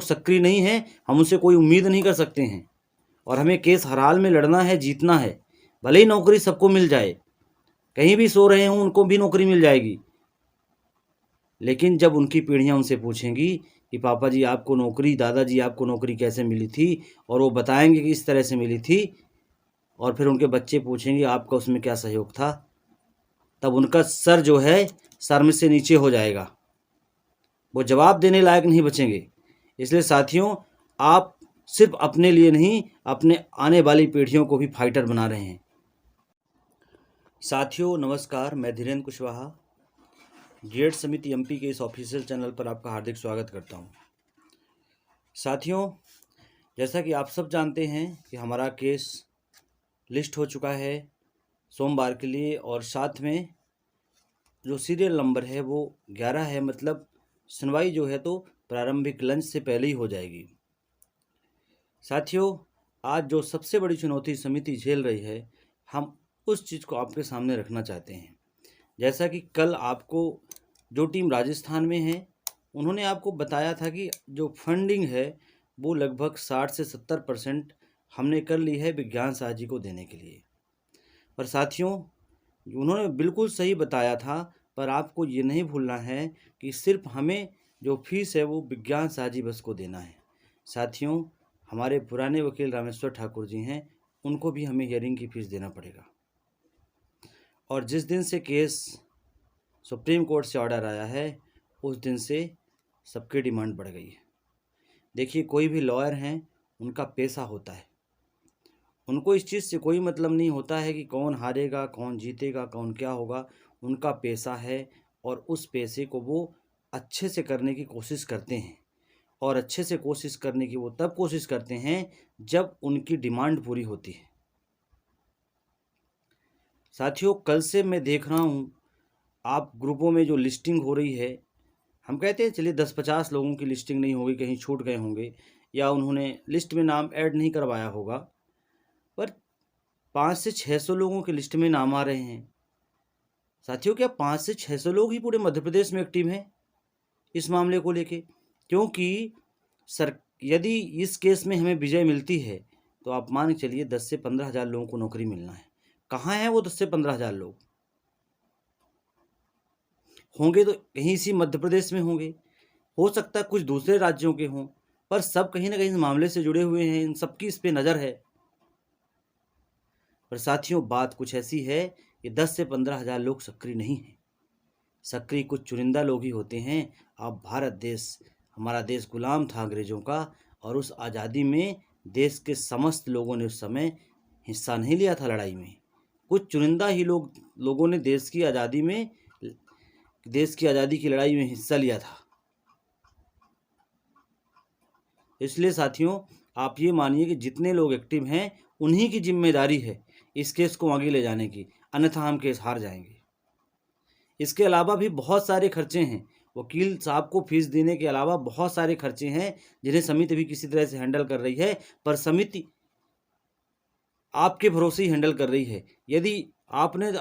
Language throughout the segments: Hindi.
सक्रिय नहीं हैं, हम उनसे कोई उम्मीद नहीं कर सकते हैं और हमें केस हर हाल में लड़ना है, जीतना है। भले ही नौकरी सबको मिल जाए, कहीं भी सो रहे हों उनको भी नौकरी मिल जाएगी, लेकिन जब उनकी पीढ़ियां उनसे पूछेंगी कि पापा जी आपको नौकरी, दादाजी आपको नौकरी कैसे मिली थी, और वो बताएंगे कि इस तरह से मिली थी, और फिर उनके बच्चे पूछेंगे आपका उसमें क्या सहयोग था, तब उनका सर जो है सर से नीचे हो जाएगा, वो जवाब देने लायक नहीं बचेंगे। इसलिए साथियों, आप सिर्फ अपने लिए नहीं, अपने आने वाली पीढ़ियों को भी फाइटर बना रहे हैं। साथियों नमस्कार, मैं धीरेन्द्र कुशवाहा गेट समिति एमपी के इस ऑफिशियल चैनल पर आपका हार्दिक स्वागत करता हूं। साथियों, जैसा कि आप सब जानते हैं कि हमारा केस लिस्ट हो चुका है सोमवार के लिए, और साथ में जो सीरियल नंबर है वो 11 है, मतलब सुनवाई जो है तो प्रारंभिक लंच से पहले ही हो जाएगी। साथियों, आज जो सबसे बड़ी चुनौती समिति झेल रही है, हम उस चीज़ को आपके सामने रखना चाहते हैं। जैसा कि कल आपको जो टीम राजस्थान में है उन्होंने आपको बताया था कि जो फंडिंग है वो लगभग 60 से 70% हमने कर ली है विज्ञान साझी को देने के लिए। पर साथियों, उन्होंने बिल्कुल सही बताया था, पर आपको ये नहीं भूलना है कि सिर्फ हमें जो फीस है वो विज्ञान साझी बस को देना है। साथियों, हमारे पुराने वकील रामेश्वर ठाकुर जी हैं, उनको भी हमें हियरिंग की फ़ीस देना पड़ेगा। और जिस दिन से केस सुप्रीम कोर्ट से ऑर्डर आया है उस दिन से सबकी डिमांड बढ़ गई है। देखिए, कोई भी लॉयर हैं, उनका पैसा होता है, उनको इस चीज़ से कोई मतलब नहीं होता है कि कौन हारेगा, कौन जीतेगा, कौन क्या होगा। उनका पैसा है और उस पैसे को वो अच्छे से करने की कोशिश करते हैं, और अच्छे से कोशिश करने की वो तब कोशिश करते हैं जब उनकी डिमांड पूरी होती है। साथियों, कल से मैं देख रहा हूँ आप ग्रुपों में जो लिस्टिंग हो रही है, हम कहते हैं चलिए 10-50 लोगों की लिस्टिंग नहीं होगी, कहीं छूट गए होंगे या उन्होंने लिस्ट में नाम ऐड नहीं करवाया होगा, पर 500 से 600 लोगों की लिस्ट में नाम आ रहे हैं। साथियों, क्या 500 से 600 लोग ही पूरे मध्य प्रदेश में एक्टिव हैं इस मामले को लेके? क्योंकि यदि इस केस में हमें विजय मिलती है तो आप मान के चलिए 10 से 15 हज़ार लोगों को नौकरी मिलना है। कहाँ हैं वो 10 से 15 हज़ार लोग? होंगे तो कहीं इसी मध्य प्रदेश में होंगे, हो सकता है कुछ दूसरे राज्यों के हों, पर सब कहीं ना कहीं इस मामले से जुड़े हुए हैं, इन सबकी इस पे नज़र है। पर साथियों, बात कुछ ऐसी है कि 10 से 15 हज़ार लोग सक्रिय नहीं हैं, सक्रिय कुछ चुनिंदा लोग ही होते हैं। अब भारत देश, हमारा देश गुलाम था अंग्रेज़ों का, और उस आज़ादी में देश के समस्त लोगों ने उस समय हिस्सा नहीं लिया था लड़ाई में। कुछ चुनिंदा ही लोगों ने देश की आज़ादी की लड़ाई में हिस्सा लिया था। इसलिए साथियों, आप ये मानिए कि जितने लोग एक्टिव हैं उन्हीं की जिम्मेदारी है इस केस को आगे ले जाने की, अन्यथा हम केस हार जाएंगे। इसके अलावा भी बहुत सारे खर्चे हैं, वकील साहब को फीस देने के अलावा बहुत सारे खर्चे हैं जिन्हें समिति भी किसी तरह से हैंडल कर रही है, पर समिति आपके भरोसे ही हैंडल कर रही है। यदि आपने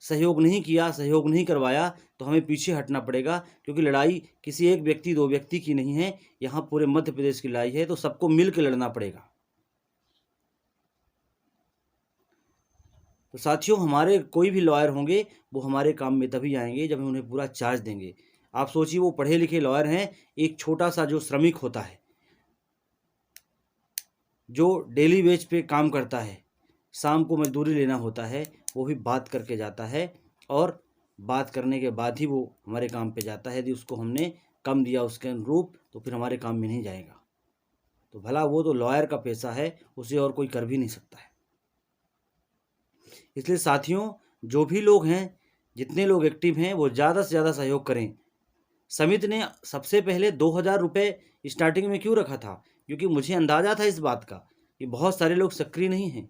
सहयोग नहीं किया, सहयोग नहीं करवाया, तो हमें पीछे हटना पड़ेगा, क्योंकि लड़ाई किसी एक व्यक्ति, दो व्यक्ति की नहीं है, यहाँ पूरे मध्य प्रदेश की लड़ाई है, तो सबको मिल के लड़ना पड़ेगा। तो साथियों, हमारे कोई भी लॉयर होंगे वो हमारे काम में तभी आएंगे जब हम उन्हें पूरा चार्ज देंगे। आप सोचिए, वो पढ़े लिखे लॉयर हैं, एक छोटा सा जो श्रमिक होता है, जो डेली वेज पे काम करता है, शाम को मजदूरी लेना होता है, वो भी बात करके जाता है, और बात करने के बाद ही वो हमारे काम पे जाता है। यदि उसको हमने कम दिया उसके अनुरूप, तो फिर हमारे काम में नहीं जाएगा। तो भला वो तो लॉयर का पैसा है, उसे और कोई कर भी नहीं सकता है। इसलिए साथियों, जो भी लोग हैं, जितने लोग एक्टिव हैं, वो ज़्यादा से ज़्यादा सहयोग करें। समिति ने सबसे पहले 2000 रुपये स्टार्टिंग में क्यों रखा था? क्योंकि मुझे अंदाज़ा था इस बात का कि बहुत सारे लोग सक्रिय नहीं हैं,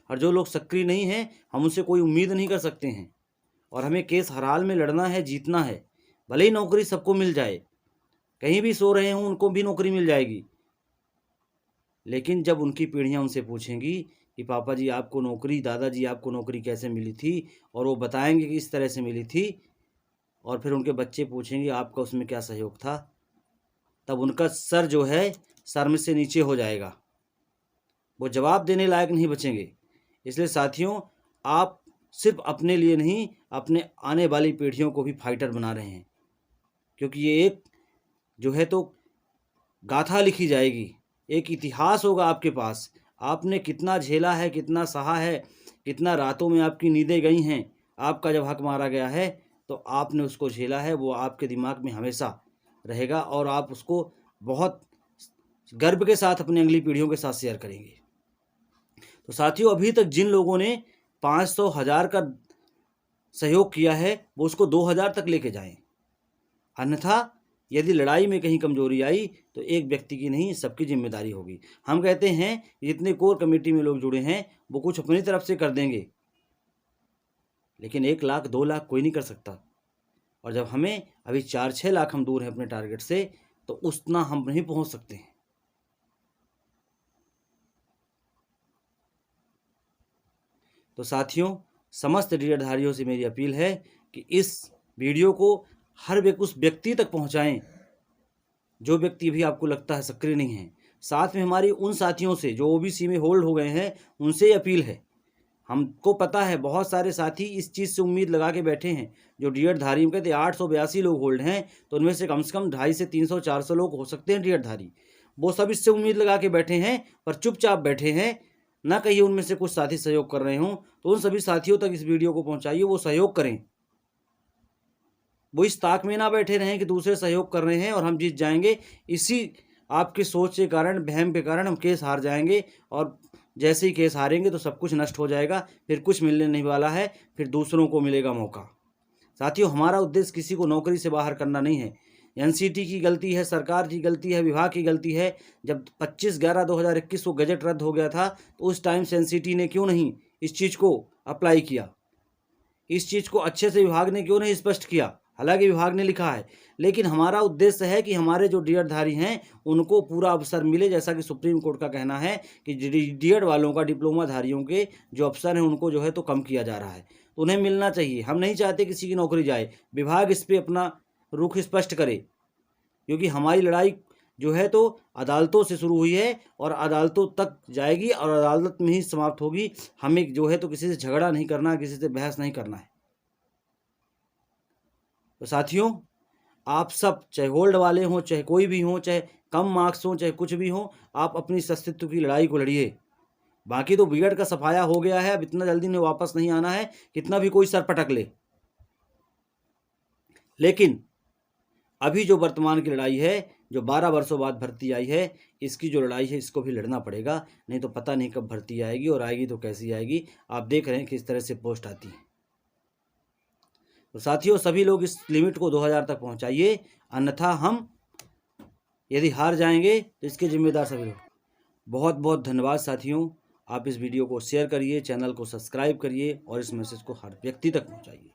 और जो लोग सक्रिय नहीं हैं हम उनसे कोई उम्मीद नहीं कर सकते हैं, और हमें केस हर हाल में लड़ना है, जीतना है। भले ही नौकरी सबको मिल जाए, कहीं भी सो रहे हों उनको भी नौकरी मिल जाएगी, लेकिन जब उनकी पीढ़ियां उनसे पूछेंगी कि पापा जी आपको नौकरी, दादाजी आपको नौकरी कैसे मिली थी, और वो बताएंगे कि इस तरह से मिली थी, और फिर उनके बच्चे पूछेंगे आपका उसमें क्या सहयोग था, तब उनका सर जो है सर में से नीचे हो जाएगा, वो जवाब देने लायक नहीं बचेंगे। इसलिए साथियों, आप सिर्फ अपने लिए नहीं, अपने आने वाली पीढ़ियों को भी फाइटर बना रहे हैं, क्योंकि ये एक जो है तो गाथा लिखी जाएगी, एक इतिहास होगा आपके पास। आपने कितना झेला है, कितना सहा है, कितना रातों में आपकी नींदें गई हैं। आपका जब हक मारा गया है तो आपने उसको झेला है, वो आपके दिमाग में हमेशा रहेगा और आप उसको बहुत गर्व के साथ अपनी अगली पीढ़ियों के साथ शेयर करेंगे। तो साथियों, अभी तक जिन लोगों ने 500 1000 का सहयोग किया है वो उसको 2000 तक लेके जाएं। अन्यथा यदि लड़ाई में कहीं कमजोरी आई तो एक व्यक्ति की नहीं, सबकी जिम्मेदारी होगी। हम कहते हैं जितने कोर कमेटी में लोग जुड़े हैं वो कुछ अपनी तरफ से कर देंगे, लेकिन 1 लाख 2 लाख कोई नहीं कर सकता। और जब हमें अभी 4-6 लाख हम दूर हैं अपने टारगेट से, तो उतना हम नहीं पहुंच सकते हैं। तो साथियों, समस्त डीएडधारियों से मेरी अपील है कि इस वीडियो को हर उस व्यक्ति तक पहुंचाएं जो व्यक्ति भी आपको लगता है सक्रिय नहीं है। साथ में हमारी उन साथियों से जो ओबीसी में होल्ड हो गए हैं, उनसे अपील है। हमको पता है बहुत सारे साथी इस चीज़ से उम्मीद लगा के बैठे हैं, जो डीएडधारी, हम कहते हैं 882 लोग होल्ड हैं, तो उनमें से कम 250 से 300-400 लोग हो सकते हैं डीएडधारी। वो सब इससे उम्मीद लगा के बैठे हैं, पर चुपचाप बैठे हैं। ना कहीं उनमें से कुछ साथी सहयोग कर रहे हों, तो उन सभी साथियों तक इस वीडियो को पहुंचाइए, वो सहयोग करें। वो इस ताक में ना बैठे रहें कि दूसरे सहयोग कर रहे हैं और हम जीत जाएंगे। इसी आपकी सोच के कारण, वहम के कारण हम केस हार जाएंगे, और जैसे ही केस हारेंगे तो सब कुछ नष्ट हो जाएगा, फिर कुछ मिलने नहीं वाला है, फिर दूसरों को मिलेगा मौका। साथियों, हमारा उद्देश्य किसी को नौकरी से बाहर करना नहीं है। एनसीटी की गलती है, सरकार की गलती है, विभाग की गलती है। जब 25/11/2021 को गजट रद्द हो गया था तो उस टाइम से एनसीटी ने क्यों नहीं इस चीज़ को अप्लाई किया, इस चीज़ को अच्छे से विभाग ने क्यों नहीं स्पष्ट किया। हालांकि विभाग ने लिखा है, लेकिन हमारा उद्देश्य है कि हमारे जो डीएडधारी हैं उनको पूरा अवसर मिले, जैसा कि सुप्रीम कोर्ट का कहना है कि डीएड वालों का, डिप्लोमा धारियों के जो अवसर हैं उनको जो है तो कम किया जा रहा है, तो उन्हें मिलना चाहिए। हम नहीं चाहते किसी की नौकरी जाए, विभाग इस पर अपना रुख स्पष्ट करे, क्योंकि हमारी लड़ाई जो है तो अदालतों से शुरू हुई है और अदालतों तक जाएगी और अदालत में ही समाप्त होगी। हमें जो है तो किसी से झगड़ा नहीं करना, किसी से बहस नहीं करना है। तो साथियों, आप सब, चाहे होल्ड वाले हों, चाहे कोई भी हों, चाहे कम मार्क्स हों, चाहे कुछ भी हों, आप अपनी अस्तित्व की लड़ाई को लड़िए। बाकी तो बीएड का सफाया हो गया है, अब इतना जल्दी में वापस नहीं आना है, कितना भी कोई सर पटक ले। लेकिन अभी जो वर्तमान की लड़ाई है, जो 12 वर्षों बाद भर्ती आई है, इसकी जो लड़ाई है इसको भी लड़ना पड़ेगा, नहीं तो पता नहीं कब भर्ती आएगी, और आएगी तो कैसी आएगी। आप देख रहे हैं किस तरह से पोस्ट आती है। तो साथियों, सभी लोग इस लिमिट को 2000 तक पहुंचाइए, अन्यथा हम यदि हार जाएंगे तो इसके जिम्मेदार सभी लोग। बहुत बहुत धन्यवाद साथियों। आप इस वीडियो को शेयर करिए, चैनल को सब्सक्राइब करिए और इस मैसेज को हर व्यक्ति तक पहुंचाइए।